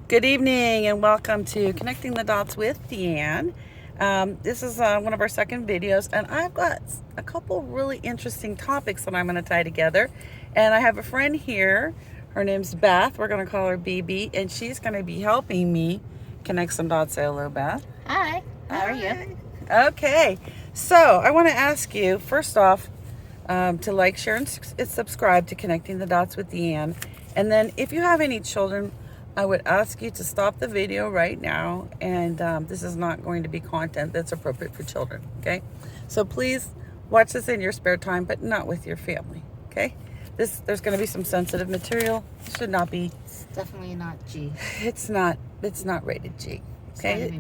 Good evening and welcome to Connecting the Dots with DeeAnn. This is one of our second videos, and I've got a couple really interesting topics that I'm going to tie together. And I have a friend here. Her name's Beth. We're going to call her BB, and she's going to be helping me connect some dots. Say hello, Beth. Hi, how are you? Okay, so I want to ask you, first off, to like, share, and subscribe to Connecting the Dots with DeeAnn. And then if you have any children, I would ask you to stop the video right now, and this is not going to be content that's appropriate for children, okay? So please watch this in your spare time, but not with your family, okay? There's going to be some sensitive material. It should not be. It's definitely not G. It's not rated G, okay?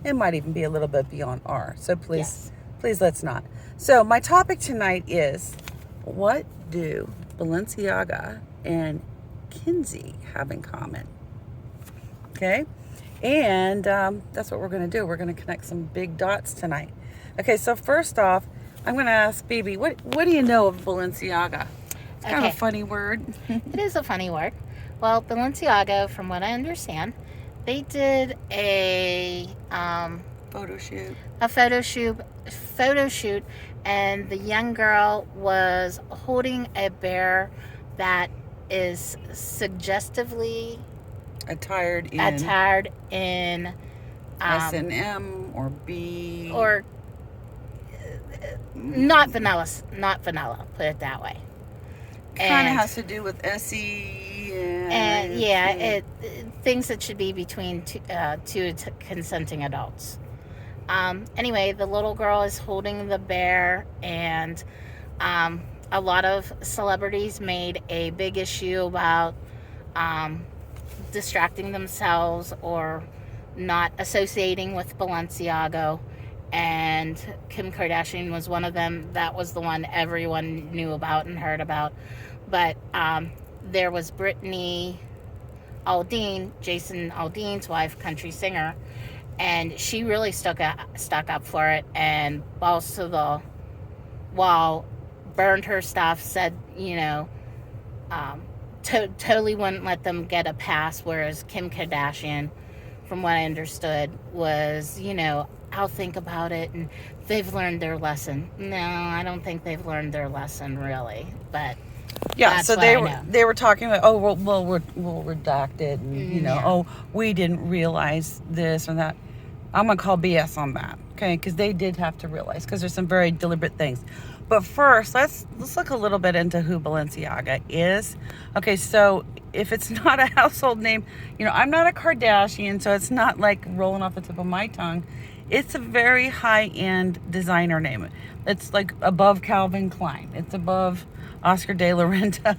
It might even be a little bit beyond R. So please let's not. So my topic tonight is, what do Balenciaga and Kinsey have in common? Okay, and that's what we're going to do. We're going to connect some big dots tonight. Okay, so first off, I'm going to ask BB, what do you know of Balenciaga? It's kind of a funny word. It is a funny word. Well, Balenciaga, from what I understand, they did a Photo shoot, and the young girl was holding a bear that is suggestively attired in S&M or B or not vanilla, put it that way. Kind of has to do with SE and things that should be between two consenting adults. Anyway, the little girl is holding the bear, and a lot of celebrities made a big issue about distracting themselves or not associating with Balenciaga, and Kim Kardashian was one of them. That was the one everyone knew about and heard about. But there was Brittany Aldean, Jason Aldean's wife, country singer, and she really stuck up for it and balls to the wall, burned her stuff, said, totally wouldn't let them get a pass, whereas Kim Kardashian, from what I understood, was, I'll think about it, and they've learned their lesson. No, I don't think they've learned their lesson, really, but yeah, so they were talking about, we'll redact it, and, we didn't realize this and that. I'm going to call BS on that, okay, because they did have to realize, because there's some very deliberate things. But first, let's look a little bit into who Balenciaga is. Okay, so if it's not a household name, I'm not a Kardashian, so it's not like rolling off the tip of my tongue. It's a very high-end designer name. It's like above Calvin Klein. It's above Oscar de la Renta,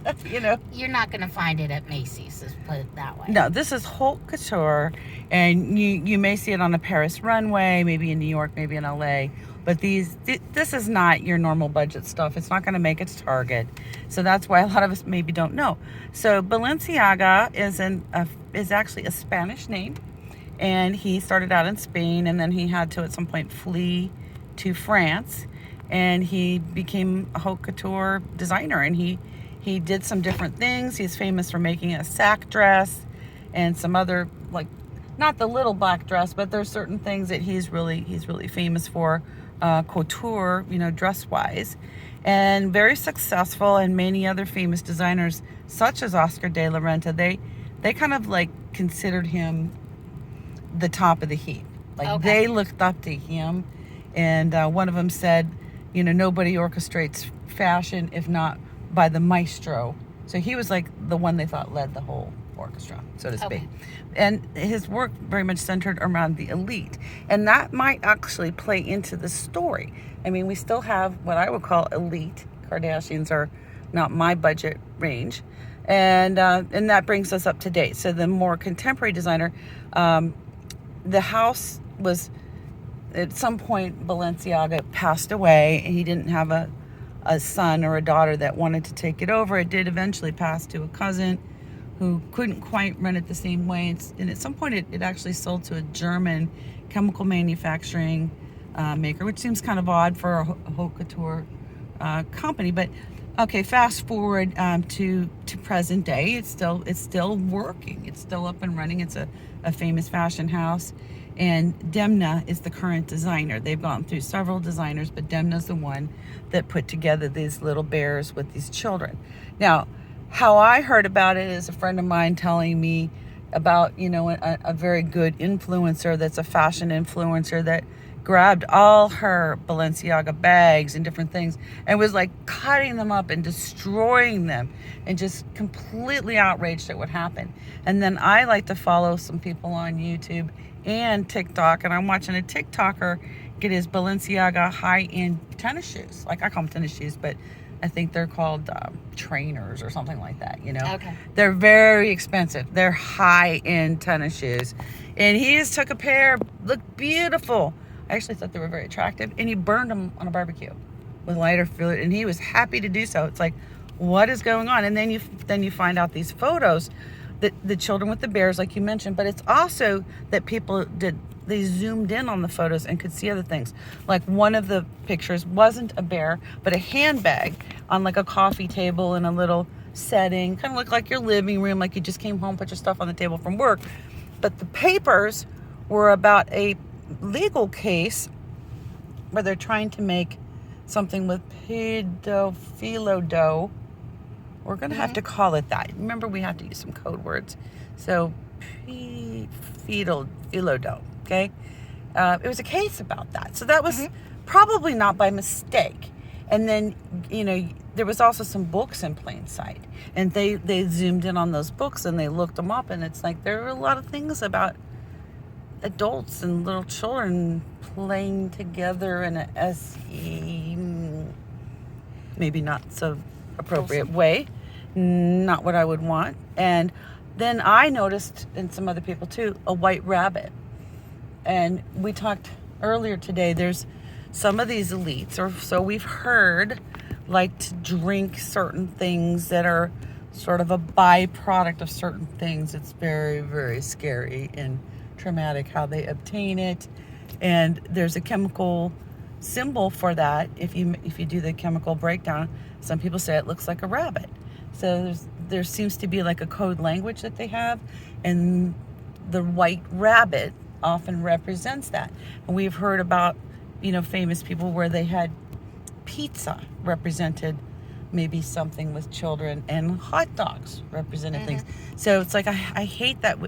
You're not going to find it at Macy's, let's put it that way. No, this is haute couture, and you may see it on a Paris runway, maybe in New York, maybe in LA. But this is not your normal budget stuff. It's not going to make it to Target. So that's why a lot of us maybe don't know. So Balenciaga is actually a Spanish name. And he started out in Spain, and then he had to at some point flee to France. And he became a haute couture designer. And he did some different things. He's famous for making a sack dress and some other, like, not the little black dress, but there's certain things that he's really famous for. Couture, dress-wise, and very successful. And many other famous designers, such as Oscar de la Renta, they kind of like considered him the top of the heap. Like they looked up to him, and one of them said, nobody orchestrates fashion if not by the maestro. So he was like the one they thought led the whole orchestra, so to speak. And his work very much centered around the elite, and that might actually play into the story. I mean, we still have what I would call elite. Kardashians are not my budget range, and that brings us up to date. So the more contemporary designer, the house was, at some point Balenciaga passed away, and he didn't have a son or a daughter that wanted to take it over. It did eventually pass to a cousin who couldn't quite run it the same way. And at some point it actually sold to a German chemical manufacturing maker, which seems kind of odd for a haute couture company. But Okay, fast forward to present day. It's still working. It's still up and running. It's a famous fashion house, and Demna is the current designer. They've gone through several designers, but Demna's the one that put together these little bears with these children. Now, how I heard about it is a friend of mine telling me about, a very good influencer that's a fashion influencer that grabbed all her Balenciaga bags and different things and was like cutting them up and destroying them and just completely outraged at what happened. And then I like to follow some people on YouTube and TikTok, and I'm watching a TikToker get his Balenciaga high-end tennis shoes. Like, I call them tennis shoes, but I think they're called trainers or something like that, Okay. They're very expensive. They're high-end tennis shoes. And he just took a pair, looked beautiful. I actually thought they were very attractive. And he burned them on a barbecue with lighter fluid. And he was happy to do so. It's like, what is going on? And then you find out these photos, that the children with the bears, like you mentioned. But it's also that they zoomed in on the photos and could see other things. Like, one of the pictures wasn't a bear, but a handbag on like a coffee table in a little setting. Kind of looked like your living room, like you just came home, put your stuff on the table from work. But the papers were about a legal case where they're trying to make something with pedophilia dough. We're going to have to call it that. Remember, we have to use some code words. So, fetal dough. Okay, it was a case about that. So that was probably not by mistake. And then, there was also some books in plain sight, and they zoomed in on those books and they looked them up, and it's like there are a lot of things about adults and little children playing together in a maybe not so appropriate way, not what I would want. And then I noticed, and some other people too, a white rabbit. And we talked earlier today, there's some of these elites, or so we've heard, like to drink certain things that are sort of a byproduct of certain things. It's very, very scary and traumatic how they obtain it. And there's a chemical symbol for that. If you do the chemical breakdown, some people say it looks like a rabbit. So there seems to be like a code language that they have, and the white rabbit often represents that. And we've heard about, famous people where they had pizza represented maybe something with children, and hot dogs represented things. So it's like, I hate that.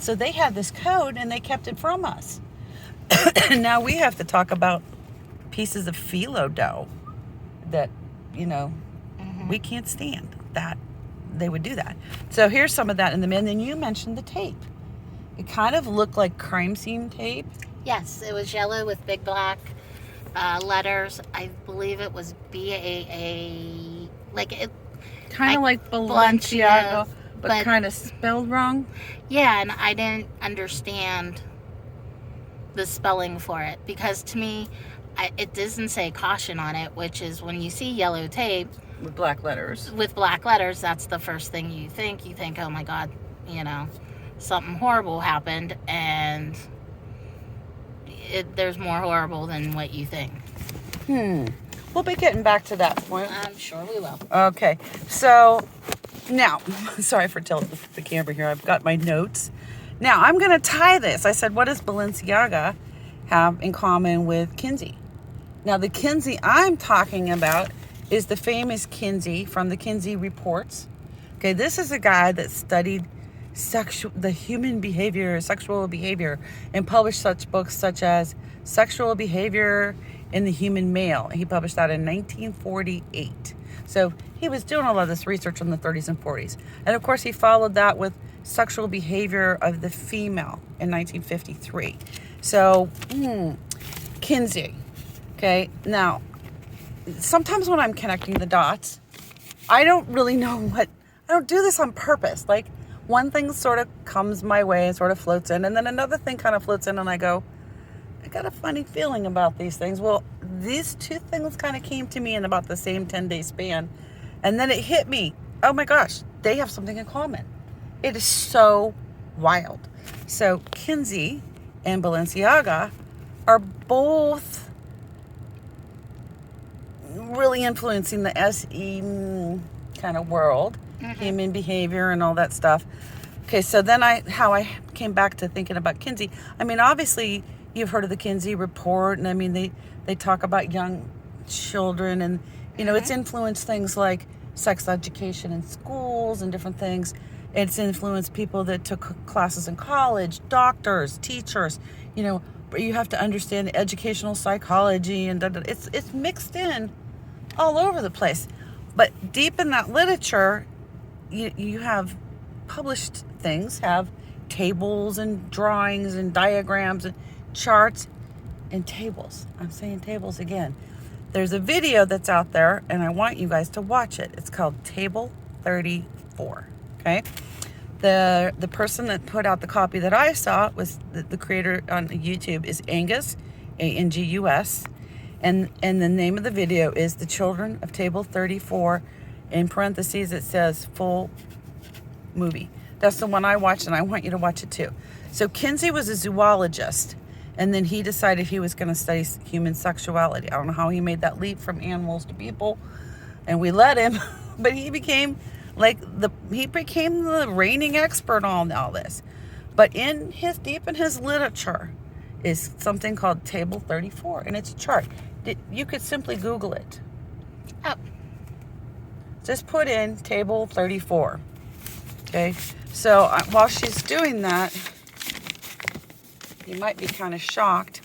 So they had this code and they kept it from us. And now we have to talk about pieces of phyllo dough that, we can't stand that they would do that. So here's some of that in the men. Then you mentioned the tape. It kind of looked like crime scene tape. Yes, it was yellow with big black letters. I believe it was BAA, kind of like Balenciaga, but kind of spelled wrong. Yeah, and I didn't understand the spelling for it, because to me, it doesn't say caution on it, which is when you see yellow tape With black letters, that's the first thing you think. You think, oh my God, something horrible happened, and there's more horrible than what you think. We'll be getting back to that point. I'm sure we will. Okay, so now, sorry for tilting the camera here. I've got my notes. Now, I'm going to tie this. I said, what does Balenciaga have in common with Kinsey? Now, the Kinsey I'm talking about is the famous Kinsey from the Kinsey Reports. Okay, this is a guy that studied the human behavior, sexual behavior, and published such books such as Sexual Behavior in the Human Male. He published that in 1948. So he was doing a lot of this research in the 30s and 40s. And of course, he followed that with Sexual Behavior of the Female in 1953. So, Kinsey. Okay, now, sometimes when I'm connecting the dots, I don't really know I don't do this on purpose. Like, one thing sort of comes my way and sort of floats in, and then another thing kind of floats in, and I go, I got a funny feeling about these things. Well, these two things kind of came to me in about the same 10-day span, and then it hit me. Oh my gosh, they have something in common. It is so wild. So Kinsey and Balenciaga are both really influencing the SE kind of world, human behavior and all that stuff. Okay, so then how I came back to thinking about Kinsey. I mean, obviously you've heard of the Kinsey report, and I mean they talk about young children, and you know it's influenced things like sex education in schools and different things. It's influenced people that took classes in college, doctors, teachers. You know, but you have to understand educational psychology, and it's mixed in all over the place. But deep in that literature, you have published things, have tables and drawings and diagrams and charts and tables. I'm saying tables again. There's a video that's out there, and I want you guys to watch it. It's called Table 34. Okay, the person that put out the copy that I saw was the creator on YouTube is Angus, Angus, and the name of the video is The Children of Table 34. In parentheses, it says full movie. That's the one I watched, and I want you to watch it too. So Kinsey was a zoologist, and then he decided he was going to study human sexuality. I don't know how he made that leap from animals to people, and we let him, but he became the reigning expert on all this. But deep in his literature is something called Table 34, and it's a chart. You could simply Google it. Oh. Just put in Table 34. Okay, so while she's doing that, you might be kind of shocked,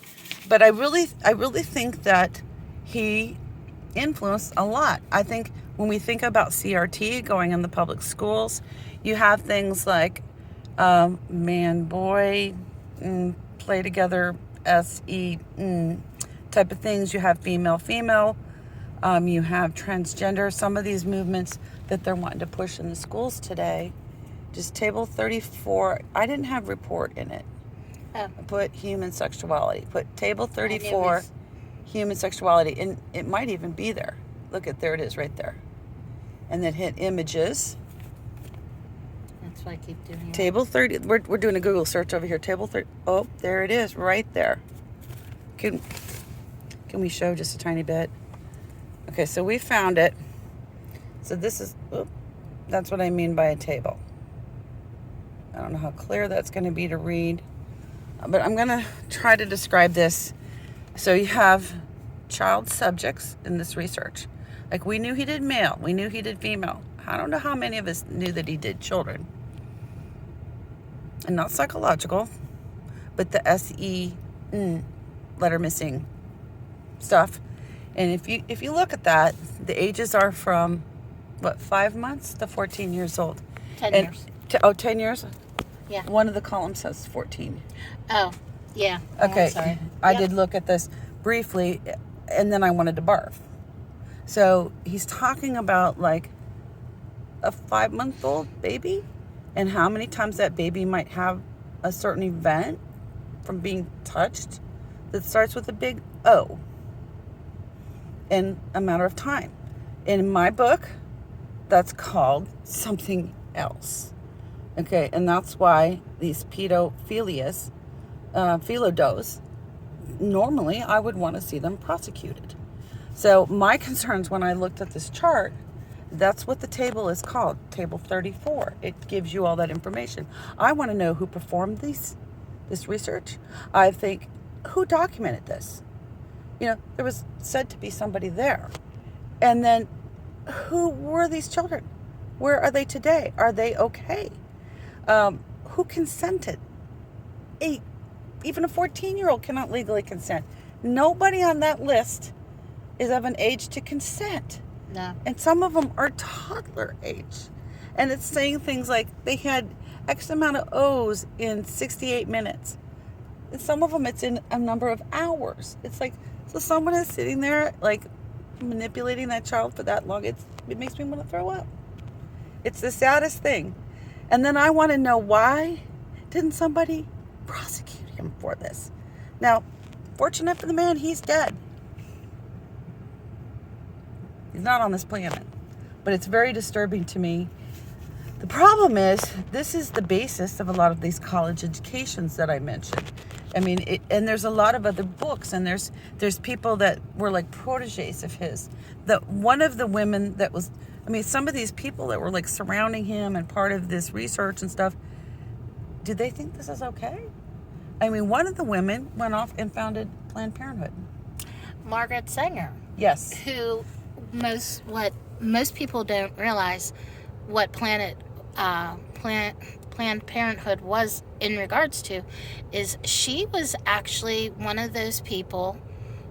but I really think that he influenced a lot. I think when we think about CRT going in the public schools, you have things like man, boy, play together, SE type of things. You have female, you have transgender. Some of these movements that they're wanting to push in the schools today. Just Table 34. I didn't have report in it. Oh. I put human sexuality. Put Table 34, human sexuality, and it might even be there. Look there it is right there. And then hit images. That's what I keep doing. Table 30. We're doing a Google search over here. Table 30. Oh, there it is, right there. Can we show just a tiny bit? Okay, so we found it. So this is. That's what I mean by a table. I don't know how clear that's going to be to read, but I'm going to try to describe this. So you have child subjects in this research. Like, we knew he did male, we knew he did female. I don't know how many of us knew that he did children. And not psychological, but the SE letter missing stuff. And if you look at that, the ages are from 5 months to 14 years old. 10 years. 10 years? Yeah. One of the columns says 14. Oh, yeah. Okay. I'm sorry. I did look at this briefly, and then I wanted to barf. So he's talking about like a 5-month-old baby and how many times that baby might have a certain event from being touched that starts with a big O in a matter of time. In my book, that's called something else. Okay, and that's why these pedophilias, philodos, normally I would want to see them prosecuted. So my concerns when I looked at this chart, that's what the table is called, Table 34. It gives you all that information. I want to know who performed this research. I think, who documented this? You know, there was said to be somebody there. And then, who were these children? Where are they today? Are they okay? Who consented? Even a 14-year-old cannot legally consent. Nobody on that list is of an age to consent. No. And some of them are toddler age. And it's saying things like they had X amount of O's in 68 minutes. And some of them it's in a number of hours. It's like, so someone is sitting there like manipulating that child for that long. It makes me want to throw up. It's the saddest thing. And then I want to know, why didn't somebody prosecute him for this? Now, fortunate for the man, he's dead. He's not on this planet. But it's very disturbing to me. The problem is, this is the basis of a lot of these college educations that I mentioned. I mean, and there's a lot of other books, and there's people that were like proteges of his. One of the women that was, I mean, some of these people that were like surrounding him and part of this research and stuff, did they think this is okay? I mean, one of the women went off and founded Planned Parenthood. Margaret Sanger. Yes. Who most people don't realize what Planned Parenthood was in regards to is she was actually one of those people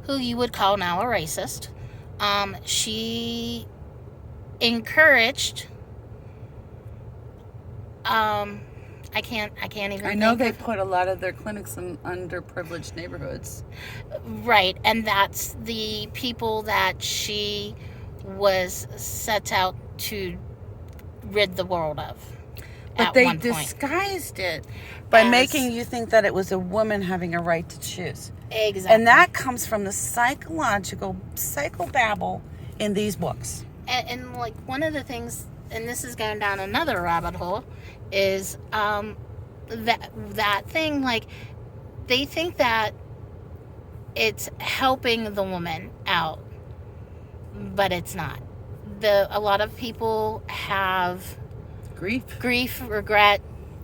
who you would call now a racist. She encouraged I can't even I know they put a lot of their clinics in underprivileged neighborhoods. Right, and that's the people that she was set out to rid the world of. But they disguised it by making you think that it was a woman having a right to choose. Exactly. And that comes from the psychobabble in these books. And like one of the things, and this is going down another rabbit hole, is that thing, like, they think that it's helping the woman out, but it's not. A lot of people have grief, regret,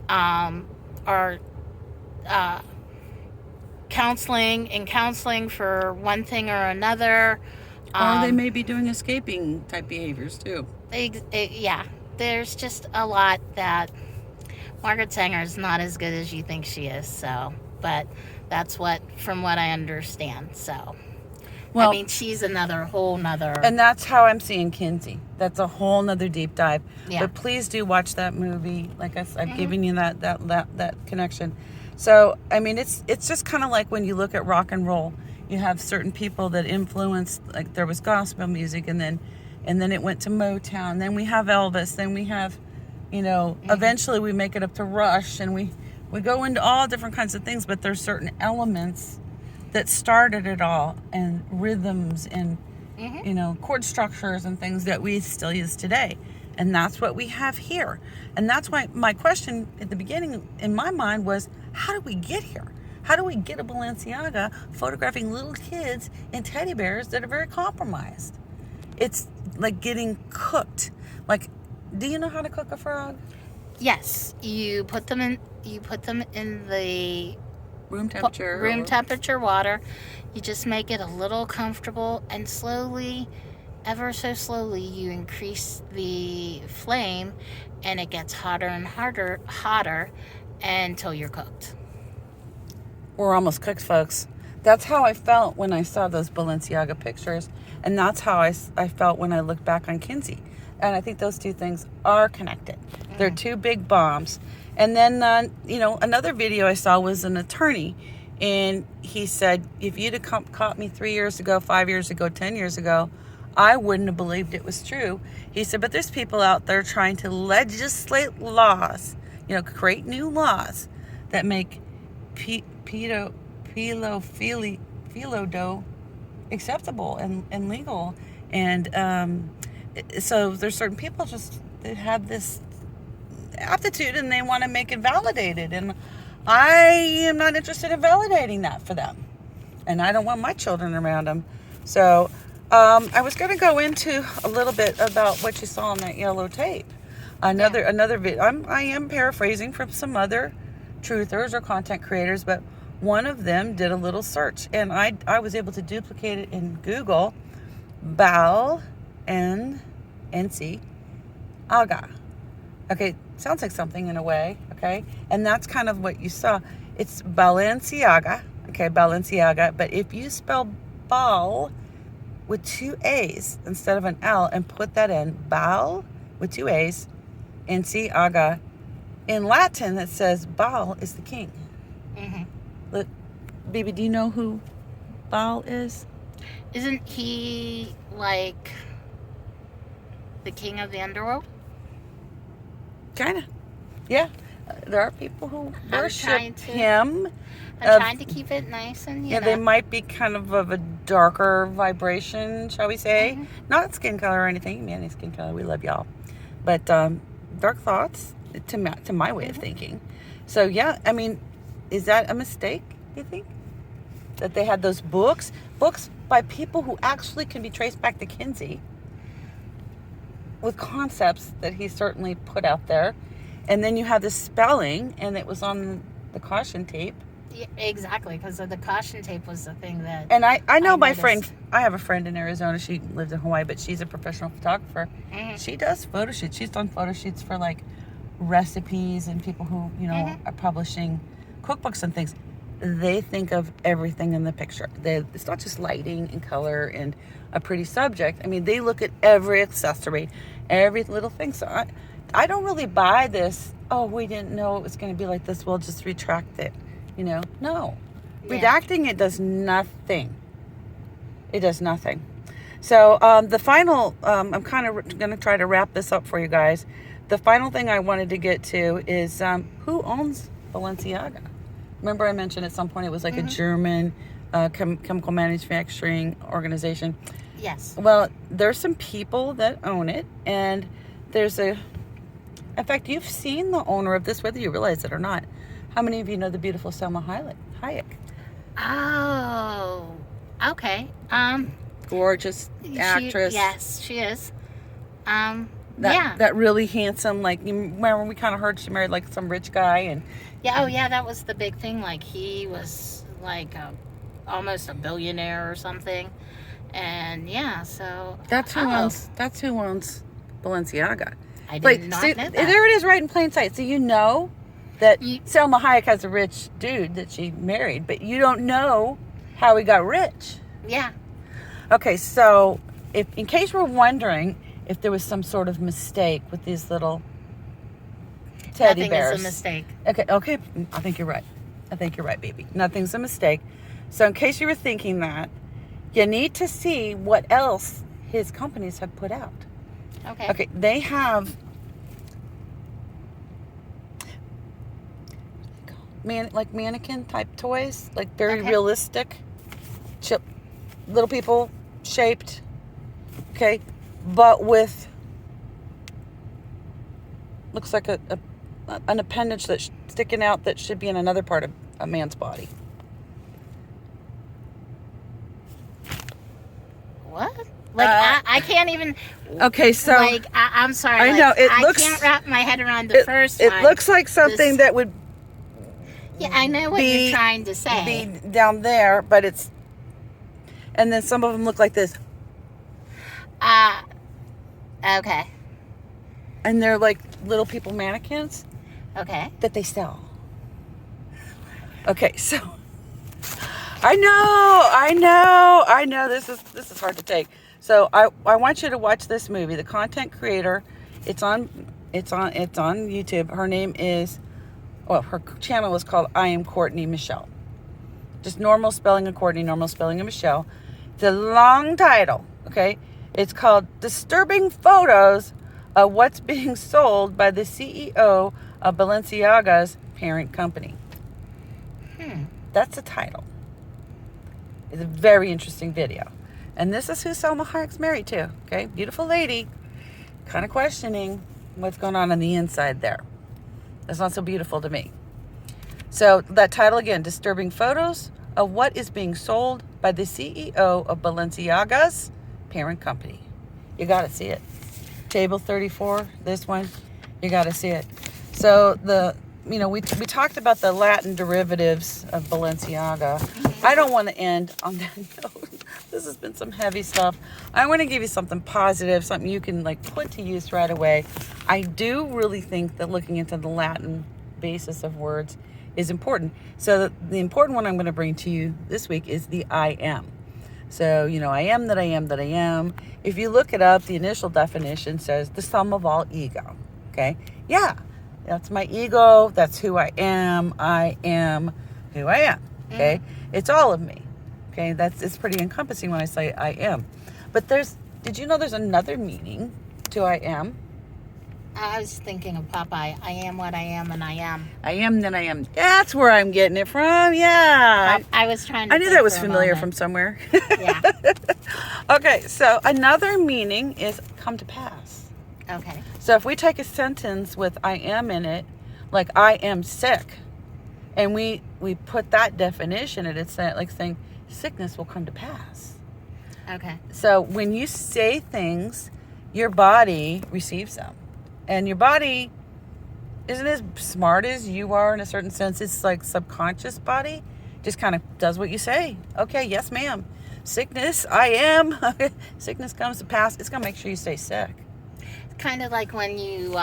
are counseling for one thing or another. Or they may be doing escaping type behaviors too. Yeah, there's just a lot that Margaret Sanger is not as good as you think she is. So, but that's from what I understand. So, well, I mean, she's whole nother. And that's how I'm seeing Kinsey. That's a whole nother deep dive. Yeah. But please do watch that movie. Like I've given you that connection. So, I mean, it's just kind of like when you look at rock and roll. You have certain people that influenced, like there was gospel music, and then it went to Motown. Then we have Elvis. Then we have, eventually we make it up to Rush, and we go into all different kinds of things. But there's certain elements that started it all, and rhythms, and chord structures and things that we still use today. And that's what we have here. And that's why my question at the beginning in my mind was, how did we get here? How do we get a Balenciaga photographing little kids in teddy bears that are very compromised? It's like getting cooked. Like, do you know how to cook a frog? Yes, you put them in the room temperature water. You just make it a little comfortable, and slowly, ever so slowly, you increase the flame, and it gets hotter and hotter until you're cooked. We're almost cooked, folks. That's how I felt when I saw those Balenciaga pictures. And that's how I felt when I looked back on Kinsey. And I think those two things are connected. Mm. They're two big bombs. And then, another video I saw was an attorney. And he said, if you'd have caught me 3 years ago, 5 years ago, 10 years ago, I wouldn't have believed it was true. He said, but there's people out there trying to legislate laws, create new laws that make philo acceptable and legal, and so there's certain people just that have this aptitude and they want to make it validated, and I am not interested in validating that for them, and I don't want my children around them. So I was going to go into a little bit about what you saw on that yellow tape. Another video. I am paraphrasing from some other truthers or content creators, but one of them did a little search, and I was able to duplicate it in Google. Balenciaga. Okay, sounds like something in a way, okay? And that's kind of what you saw. It's Balenciaga, okay, Balenciaga, but if you spell bal with 2 A's instead of an L and put that in, bal with 2 A's,Nciaga, in Latin it says Baal is the king. Mm-hmm. Look, baby, do you know who Baal is? Isn't he like the king of the underworld? Kind of. Yeah. There are people who worship him. I'm trying to keep it nice and, they might be kind of a darker vibration, shall we say. Mm-hmm. Not skin color or anything. Man, skin color, we love y'all. But dark thoughts, to my way of thinking. So, yeah, I mean, is that a mistake? you think? That they had those books by people who actually can be traced back to Kinsey, with concepts that he certainly put out there. And then you have the spelling, and it was on the caution tape. Yeah, exactly, because the caution tape was the thing that. And I know my noticed. friend, I have a friend in Arizona. She lives in Hawaii, but she's a professional photographer. Mm-hmm. She does photo shoots. She's done photo shoots for like recipes and people who, are publishing cookbooks and things. They think of everything in the picture. It's not just lighting and color and a pretty subject. I mean, they look at every accessory, every little thing. So I don't really buy this, oh, we didn't know it was going to be like this, we'll just retract it. No. Yeah. Redacting it does nothing. It does nothing. So the final, I'm kind of going to try to wrap this up for you guys. The final thing I wanted to get to is who owns Balenciaga? Remember I mentioned at some point it was like a German chemical manufacturing organization. Yes. Well, there's some people that own it, and in fact, you've seen the owner of this, whether you realize it or not. How many of you know the beautiful Selma Hayek? Oh, okay. Gorgeous actress. Yes, she is. That really handsome, like, you remember we kind of heard she married like some rich guy, and Yeah, oh yeah, that was the big thing. Like, he was like almost a billionaire or something. And yeah, so that's who owns Balenciaga. I did not know that. There it is, right in plain sight. So you know that Selma Hayek has a rich dude that she married, but you don't know how he got rich. Yeah. Okay, so in case we're wondering if there was some sort of mistake with these little teddy bears. Nothing is a mistake. Okay, I think you're right, baby. Nothing's a mistake. So in case you were thinking that, you need to see what else his companies have put out. Okay, they have mannequin type toys, like very realistic, little people shaped, okay, but with looks like an appendage that's sticking out that should be in another part of a man's body. What? Like, I can't even. Okay, so like, I'm sorry. I know I can't wrap my head around the first one. It looks like something that would. Yeah, I know what you're trying to say. Be down there, but it's. And then some of them look like this. Okay. And they're like little people mannequins. Okay. That they sell. Okay, so. I know. This is hard to take. So I want you to watch this movie. The content creator, it's on YouTube. Her name is, her channel is called I Am Courtney Michelle. Just normal spelling of Courtney, normal spelling of Michelle. It's a long title, okay? It's called Disturbing Photos of What's Being Sold by the CEO of Balenciaga's parent company. That's the title. It's a very interesting video. And this is who Selma Hayek's married to, okay? Beautiful lady. Kind of questioning what's going on the inside there. That's not so beautiful to me. So that title again, Disturbing Photos of What is Being Sold by the CEO of Balenciaga's parent company. You got to see it. Table 34, this one, you got to see it. So we talked about the Latin derivatives of Balenciaga. I don't want to end on that note. This has been some heavy stuff. I want to give you something positive, something you can put to use right away. I do really think that looking into the Latin basis of words is important. So the important one I'm going to bring to you this week is the I am. So, I am that I am that I am. If you look it up, the initial definition says the sum of all ego. Okay? Yeah. That's my ego. That's who I am. I am who I am. Okay? It's all of me. Okay? It's pretty encompassing when I say I am. But did you know there's another meaning to I am? I was thinking of Popeye. I am what I am, and I am. I am that I am. That's where I'm getting it from. Yeah. I was trying to. I knew that was familiar from somewhere. Yeah. Okay, so another meaning is come to pass. Okay. So if we take a sentence with I am in it, like I am sick, And we put that definition, and it's like saying sickness will come to pass. Okay. So when you say things, your body receives them. And your body isn't as smart as you are in a certain sense. It's like subconscious body just kind of does what you say. Okay, yes, ma'am. Sickness, I am. Sickness comes to pass. It's going to make sure you stay sick. It's kind of like when you,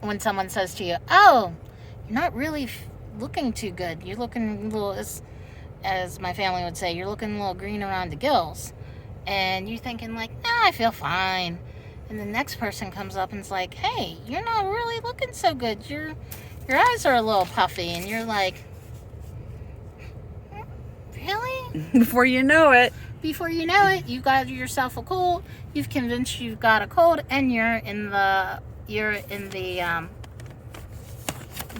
when someone says to you, oh, you're not really looking too good. You're looking a little, as my family would say, you're looking a little green around the gills. And you're thinking like, nah, I feel fine. And the next person comes up and is like, hey, you're not really looking so good. Your eyes are a little puffy. And you're like, really? Before you know it. Before you know it, you got yourself a cold. You've convinced you've got a cold, and you're in the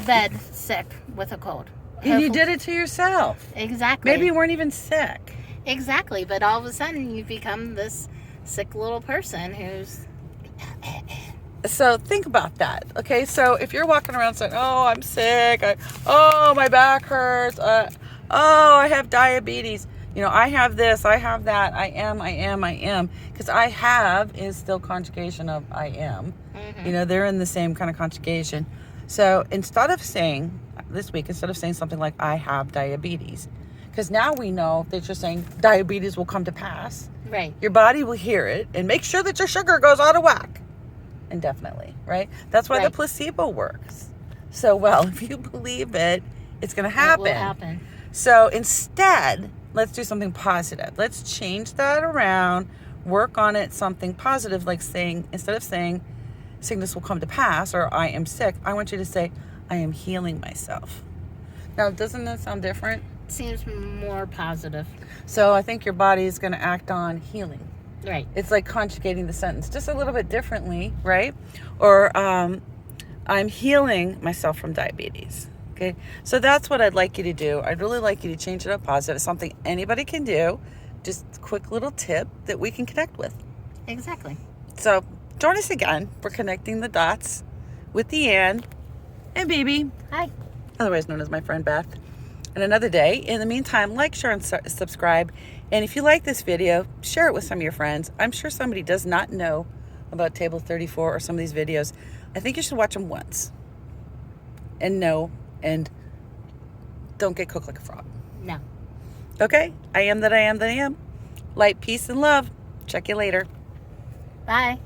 bed sick with a cold. And you did it to yourself. Exactly. Maybe you weren't even sick. Exactly, but all of a sudden you become this sick little person who's... So think about that. Okay, so if you're walking around saying, oh, I'm sick. Oh, my back hurts. Oh, I have diabetes. You know, I have this, I have that. I am. Because I have is still conjugation of I am. Mm-hmm. You know, they're in the same kind of conjugation. So instead of saying something like I have diabetes, because now we know that you're saying diabetes will come to pass. Right. Your body will hear it and make sure that your sugar goes out of whack. Indefinitely, right? That's why the placebo works so well. If you believe it, it's going to happen. It will happen. So instead, let's do something positive. Let's change that around, work on it, something positive, like saying, instead of saying sickness will come to pass or I am sick, I want you to say, I am healing myself. Now, doesn't that sound different? It seems more positive. So I think your body is going to act on healing. Right. It's like conjugating the sentence just a little bit differently, right? Or I'm healing myself from diabetes. Okay, so that's what I'd like you to do. I'd really like you to change it up positive. It's something anybody can do. Just a quick little tip that we can connect with. Exactly. So join us again for Connecting the Dots with DeeAnn and BB. Hi. Otherwise known as my friend Beth. And another day. In the meantime, like, share, and subscribe. And if you like this video, share it with some of your friends. I'm sure somebody does not know about Table 34 or some of these videos. I think you should watch them once. And know, and don't get cooked like a frog. No. Okay? I am that I am that I am. Light, peace, and love. Check you later. Bye.